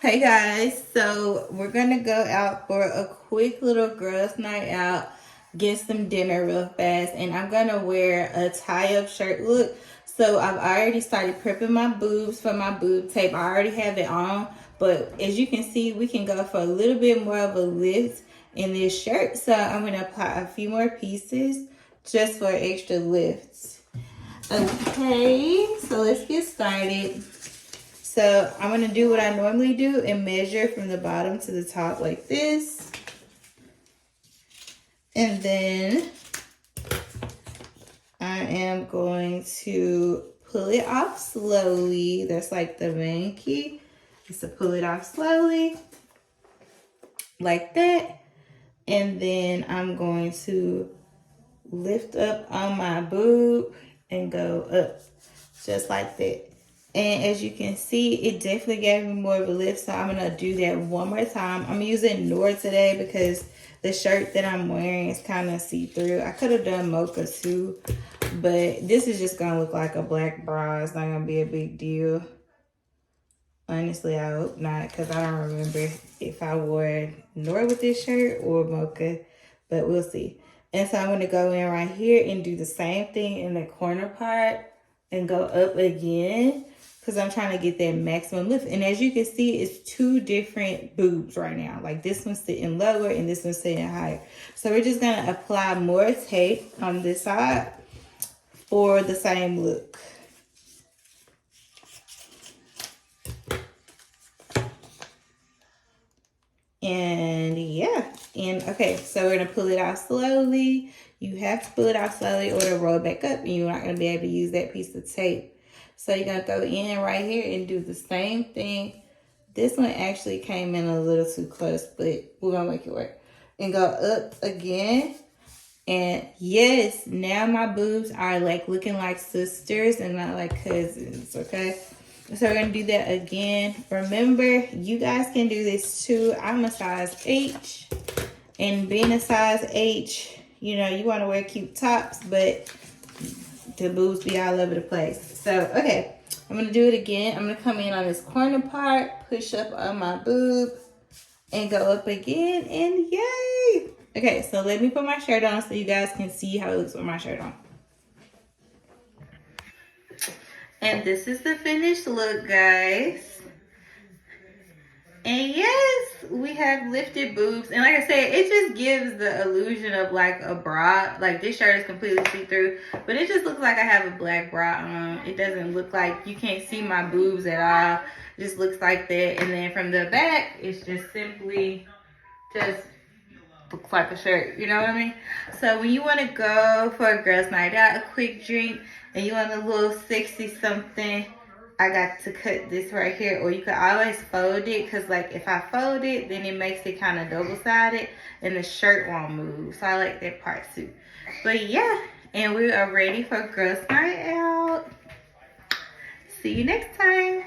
Hey guys, so we're gonna go out for a quick little girls' night out, get some dinner real fast, and I'm gonna wear a tie-up shirt look. So I've already started prepping my boobs for my boob tape. I already have it on, but as you can see, we can go for a little bit more of a lift in this shirt. So I'm gonna apply a few more pieces just for extra lifts. Okay, so let's get started. So I'm going to do what I normally do and measure from the bottom to the top like this. And then I am going to pull it off slowly. That's like the main key, is to pull it off slowly like that. And then I'm going to lift up on my boob and go up just like that. And as you can see, it definitely gave me more of a lift. So I'm going to do that one more time. I'm using Nora today because the shirt that I'm wearing is kind of see-through. I could have done mocha too, but this is just going to look like a black bra. It's not going to be a big deal. Honestly, I hope not, because I don't remember if I wore Nora with this shirt or mocha, but we'll see. And so I'm going to go in right here and do the same thing in the corner part and go up again, because I'm trying to get that maximum lift. And as you can see, it's two different boobs right now. Like this one's sitting lower and this one's sitting higher. So we're just going to apply more tape on this side for the same look. And yeah, and okay, so we're gonna pull it out slowly. You have to pull it out slowly or it'll roll back up and you're not gonna be able to use that piece of tape. So you're gonna go in right here and do the same thing. This one actually came in a little too close, but we're gonna make it work. And go up again. And yes, now my boobs are like looking like sisters and not like cousins, okay? So we're gonna do that again. Remember, you guys can do this too. I'm a size H, and being a size H, you know, you wanna wear cute tops, but the boobs be all over the place. So, okay, I'm gonna do it again. I'm gonna come in on this corner part, push up on my boob, and go up again, and yay! Okay, so let me put my shirt on so you guys can see how it looks with my shirt on. And this is the finished look, guys. And yes, we have lifted boobs. And like I said, it just gives the illusion of like a bra. Like this shirt is completely see-through, but it just looks like I have a black bra on. It doesn't look like, you can't see my boobs at all. It just looks like that. And then from the back, it's just simply just looks like a shirt, you know what I mean? So when you want to go for a girls' night out, a quick drink, and you want a little sexy something, I got to cut this right here. Or you could always fold it, because like if I fold it, then it makes it kind of double-sided and the shirt won't move. So I like that part too. But yeah, and we are ready for girls' night out. See you next time.